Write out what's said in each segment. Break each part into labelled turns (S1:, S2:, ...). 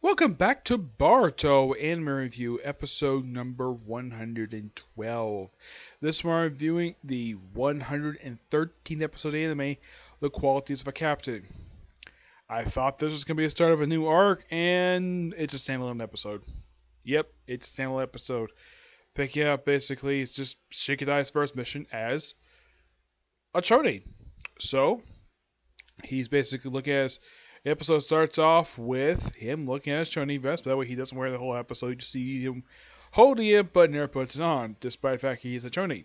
S1: Welcome back to Boruto Anime Review, episode number 112. This one I'm reviewing the 113th episode of anime, The Qualities of a Captain. I thought this was going to be the start of a new arc, and it's a standalone episode. Yep, it's a standalone episode. Pick it up, basically, it's just Shikadai's first mission as a Chode. So, he's basically looking at his the episode starts off with him looking at his choni vest, but that way he doesn't wear the whole episode. You just see him holding it, but never puts it on, despite the fact he is a choni.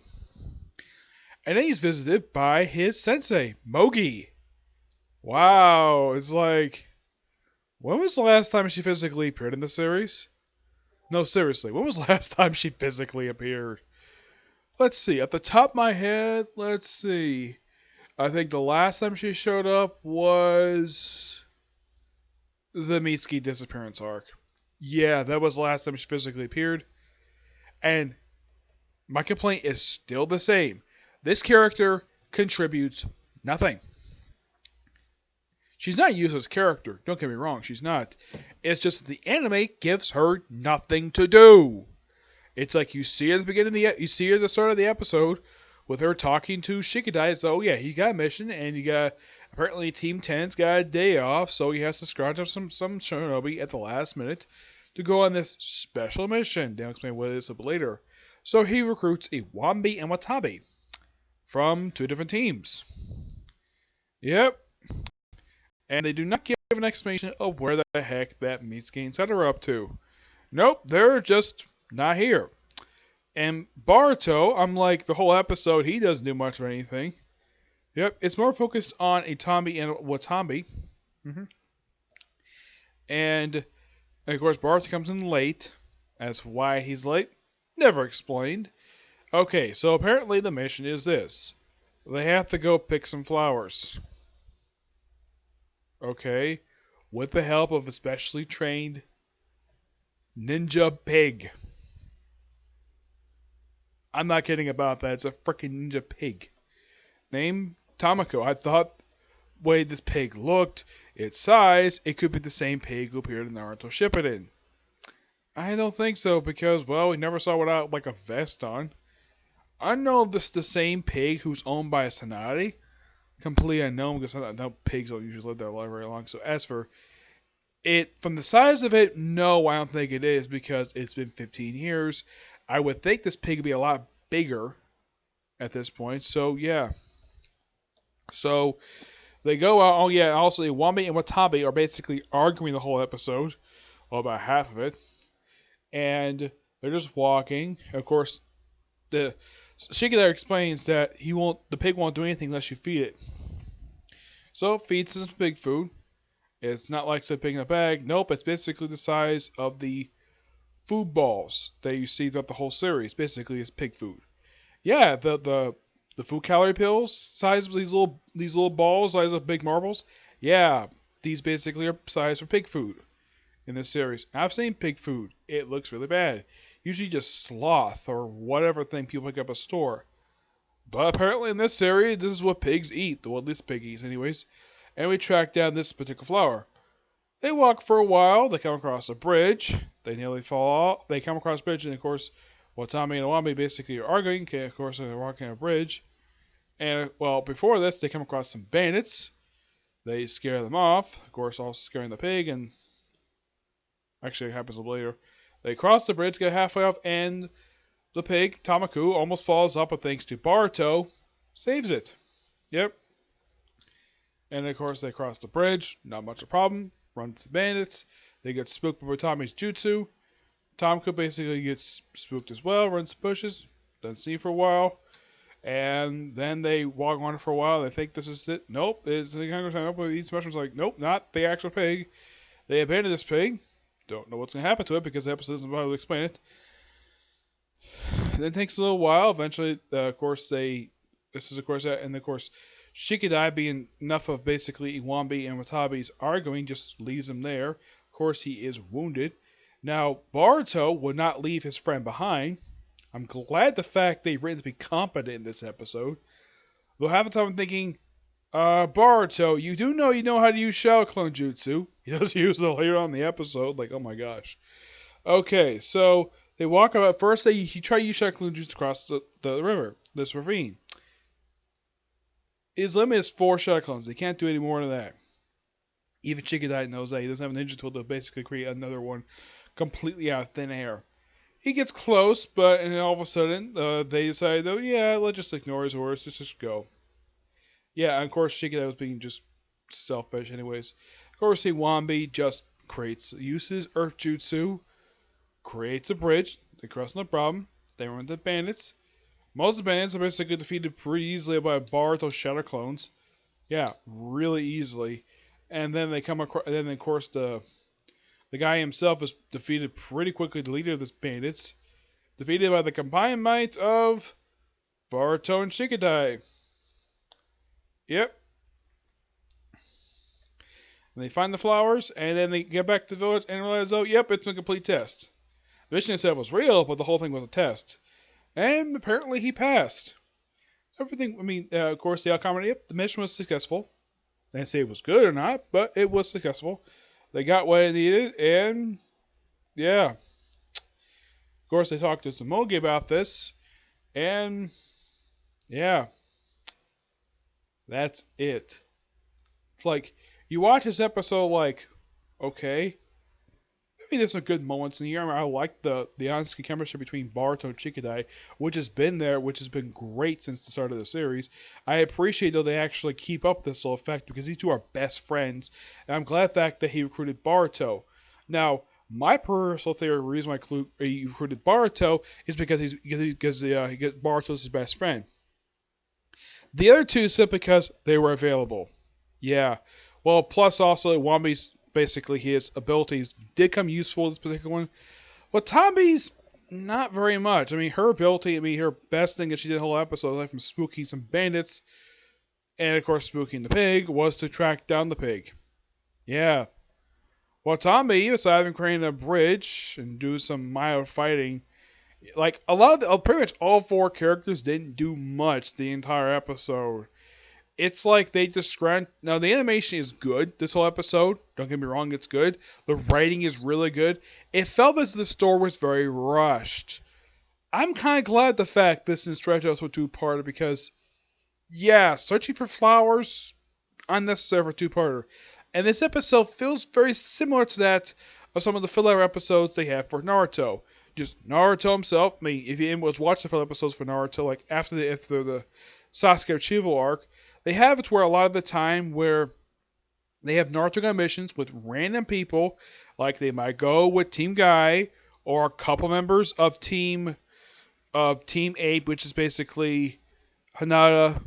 S1: And then he's visited by his sensei, Mogi. Wow, it's like, when was the last time she physically appeared in the series? No, seriously, when was the last time she physically appeared? Let's see, at the top of my head, let's see. I think the last time she showed up was the Mitsuki disappearance arc. Yeah, that was the last time she physically appeared. And my complaint is still the same. This character contributes nothing. She's not a useless character, don't get me wrong, she's not. It's just that the anime gives her nothing to do. It's like you see her at the beginning of you see her at the start of the episode with her talking to Shikadai. So, oh yeah, he got a mission, and you got apparently Team 10's got a day off, so he has to scrounge up some shinobi at the last minute to go on this special mission. They'll explain what it is a bit later. So he recruits a Wambi and Watabi from two different teams. Yep. And they do not give an explanation of where the heck that Mitsuki and Set are up to. Nope, they're just not here. And Boruto, unlike the whole episode, he doesn't do much of anything. Yep, it's more focused on Itambi and Watabi. And of course, Boruto comes in late. As for why he's late, never explained. Okay, so apparently the mission is this. They have to go pick some flowers. Okay, with the help of a specially trained ninja pig. I'm not kidding about that. It's a freaking ninja pig. Named Tamako. I thought the way this pig looked, its size, it could be the same pig who appeared in Naruto Shippuden. I don't think so because, well, we never saw without like a vest on. I know this is the same pig who's owned by a Sanadi. Completely unknown because I know pigs don't usually live their life very long. So as for it, from the size of it, no, I don't think it is because it's been 15 years. I would think this pig would be a lot bigger at this point. So yeah. So they go out. Oh yeah. Also, Iwami and Watabi are basically arguing the whole episode, well, about half of it, and they're just walking. Of course, the Shikadai explains that the pig won't do anything unless you feed it. So it feeds some pig food. It's not like pig in a bag. Nope, it's basically the size of the food balls that you see throughout the whole series. Basically, it's pig food. Yeah, the food calorie pills, size of these little balls, size of big marbles. Yeah, these basically are size for pig food in this series. I've seen pig food. It looks really bad. Usually just sloth or whatever thing people pick up at a store. But apparently in this series, this is what pigs eat. Well, this pig eats anyways. And we track down this particular flower. They walk for a while. They come across a bridge. They nearly fall off. They come across a bridge, and of course, Watami and Awami basically are arguing. Okay, of course, they're walking on a bridge. And, well, before this, they come across some bandits. They scare them off. Of course, also scaring the pig. And actually, it happens a little later. They cross the bridge, get halfway off, and the pig, Tamaku, almost falls off, but thanks to Boruto, saves it. Yep. And of course, they cross the bridge. Not much of a problem. Run to the bandits. They get spooked by Tommy's jutsu. Tamaku basically gets spooked as well. Runs to bushes. Doesn't see for a while. And then they walk on for a while. They think this is it. Nope. It's the kind of time up with each mushrooms like, nope, not the actual pig. They abandon this pig. Don't know what's going to happen to it because the episode doesn't bother to explain it. Then it takes a little while. Eventually, of course, and of course, Shikadai, being enough of basically Iwambi and Watabi's arguing, just leaves him there. Of course, he is wounded. Now, Boruto would not leave his friend behind. I'm glad the fact they've written to be competent in this episode. Though half the time I'm thinking, Boruto, you do know how to use Shadow Clone Jutsu. He does use it later on in the episode, like, oh my gosh. Okay, so they walk up. First, he try to use Shadow Clone Jutsu across the river, this ravine. His limit is 4 Shadow Clones. They can't do any more than that. Even Shikadai knows that. He doesn't have a ninja tool to basically create another one completely out of thin air. He gets close, but and then all of a sudden, they decide, oh yeah, let's just ignore his orders. Let's just go. Yeah, and of course, Shikadai was being just selfish anyways. Of course, Iwambi just uses Earth Jutsu, creates a bridge. They cross no problem. They run into bandits. Most of the bandits are basically defeated pretty easily by Boruto Shadow Clones. Yeah, really easily. And then they come across. And then of course the guy himself is defeated pretty quickly. The leader of this bandits, defeated by the combined might of Boruto and Shikadai. Yep. And they find the flowers, and then they get back to the village and realize, oh, yep, it's a complete test. The mission itself was real, but the whole thing was a test. And apparently he passed. Everything, of course, they all commented, yep, the mission was successful. They didn't say it was good or not, but it was successful. They got what they needed, and yeah. Of course, they talked to Samogi about this, and yeah. That's it. It's like, you watch this episode like, okay. Maybe there's some good moments in the year. I like the on-screen chemistry between Boruto and Shikadai, which has been there, which has been great since the start of the series. I appreciate, though, they actually keep up this little effect because these two are best friends, and I'm glad the fact that he recruited Boruto. Now, my personal theory, the reason why he recruited Boruto is because Boruto's his best friend. The other two simply because they were available. Yeah. Well, plus also Wambi's basically his abilities did come useful in this particular one. But Tombi's not very much. Her ability, her best thing that she did the whole episode, aside from spooking some bandits, and of course spooking the pig, was to track down the pig. Yeah. Well, Tombi, aside from creating a bridge and do some mild fighting, like pretty much all 4 characters didn't do much the entire episode. It's like they just Now, the animation is good this whole episode. Don't get me wrong, it's good. The writing is really good. It felt as the story was very rushed. I'm kind of glad the fact this didn't stretch out to a 2-parter because, yeah, searching for flowers, unnecessary for a 2-parter. And this episode feels very similar to that of some of the filler episodes they have for Naruto. Just Naruto himself. If you was watching the filler episodes for Naruto, like after the Sasuke retrieval arc, they have it where a lot of the time where they have Naruto on missions with random people, like they might go with Team Guy or a couple members of Team 8, which is basically Hinata,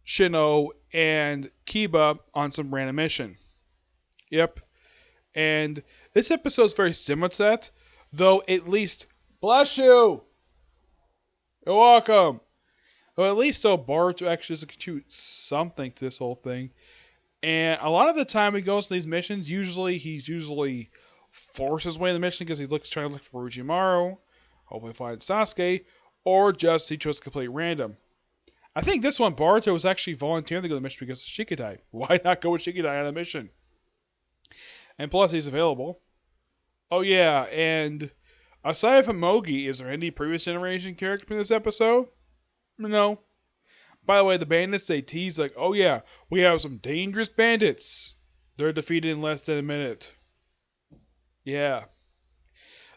S1: Shino, and Kiba on some random mission. Yep. And this episode is very similar to that, though at least, bless you! You're welcome! Well, at least though Boruto actually does contribute something to this whole thing. And a lot of the time he goes to these missions, he forces his way in the mission because trying to look for Orochimaru, hopefully find Sasuke, or just he chose completely random. I think this one Boruto was actually volunteering to go to the mission because of Shikadai. Why not go with Shikadai on a mission? And plus he's available. Oh yeah, and aside from Mogi, is there any previous generation character in this episode? No. By the way, the bandits, they tease like, oh yeah, we have some dangerous bandits. They're defeated in less than a minute. Yeah.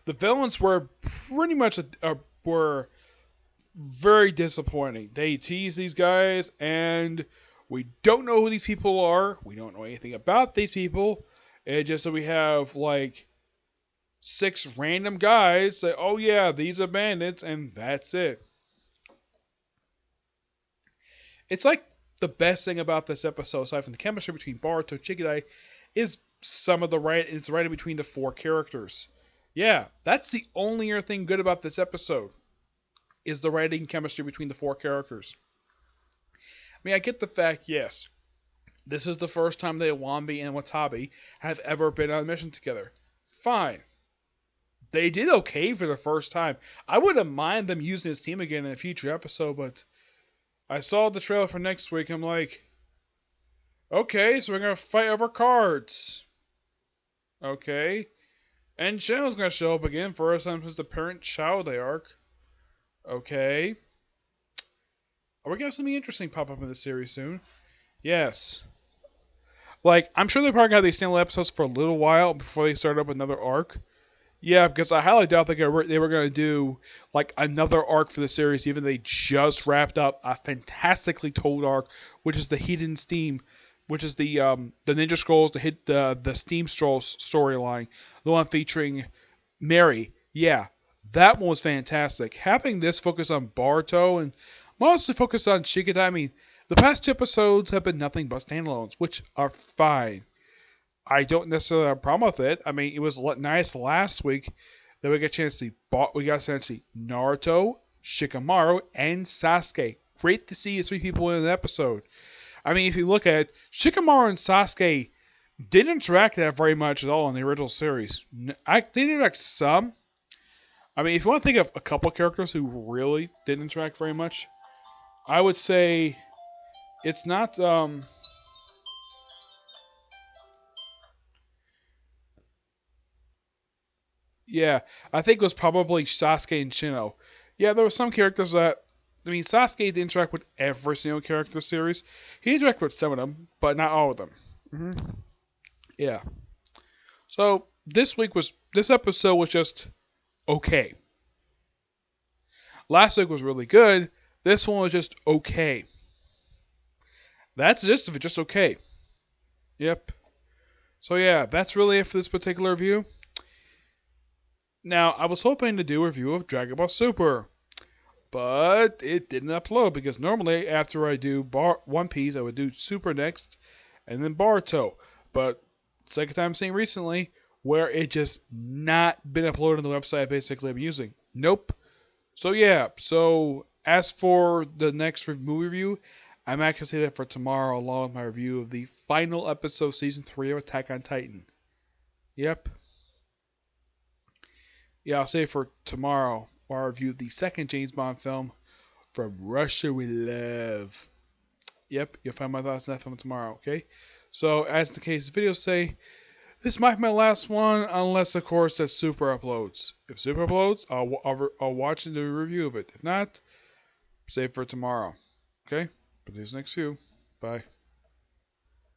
S1: The villains were pretty much were very disappointing. They tease these guys, and we don't know who these people are. We don't know anything about these people. It's just that we have like 6 random guys say, oh yeah, these are bandits, and that's it. It's like the best thing about this episode, aside from the chemistry between Boruto and Shikadai, is it's writing between the 4 characters. Yeah, that's the only other thing good about this episode, is the writing chemistry between the 4 characters. I get the fact, yes, this is the first time that Iwambi and Watabe have ever been on a mission together. Fine. They did okay for the first time. I wouldn't mind them using this team again in a future episode, but I saw the trailer for next week. I'm like, Okay, so we're gonna fight over cards. Okay. And Shadow's gonna show up again for us time as the parent-child arc. Okay. Are we gonna have something interesting pop up in this series soon? Yes. Like, I'm sure they probably got these standalone episodes for a little while before they start up another arc. Yeah, because I highly doubt they were going to do like another arc for the series, even though they just wrapped up a fantastically told arc, which is the Hidden Steam, which is the Ninja Scrolls, the Steam Scrolls storyline, the one featuring Mary. Yeah, that one was fantastic. Having this focus on Boruto and mostly focus on Shikata. I mean, the past two episodes have been nothing but standalones, which are fine. I don't necessarily have a problem with it. I mean, it was nice last week that we got a chance to see Naruto, Shikamaru, and Sasuke. Great to see three people in an episode. I mean, if you look at it, Shikamaru and Sasuke didn't interact that very much at all in the original series. They interact some. I mean, if you want to think of a couple characters who really didn't interact very much, I would say it's not. Yeah, I think it was probably Sasuke and Shino. Yeah, there were some characters that. I mean, Sasuke did interact with every single character series. He interacted with some of them, but not all of them. hmm Yeah. So this episode was just okay. Last week was really good. This one was just okay. That's just of it, just okay. Yep. So yeah, that's really it for this particular review. Now, I was hoping to do a review of Dragon Ball Super, but it didn't upload because normally after I do One Piece, I would do Super next, and then Boruto. But second time seeing recently, where it just not been uploaded on the website I basically I'm using. Nope. So yeah. So as for the next movie review, I'm actually saying that for tomorrow, along with my review of the final episode, season 3 of Attack on Titan. Yep. Yeah, I'll say for tomorrow, where I review the second James Bond film, From Russia with Love. Yep, you'll find my thoughts on that film tomorrow, okay? So, as the case videos say, this might be my last one, unless, of course, that Super uploads. If Super uploads, I'll watch and do a review of it. If not, save for tomorrow. Okay? But these next few. Bye.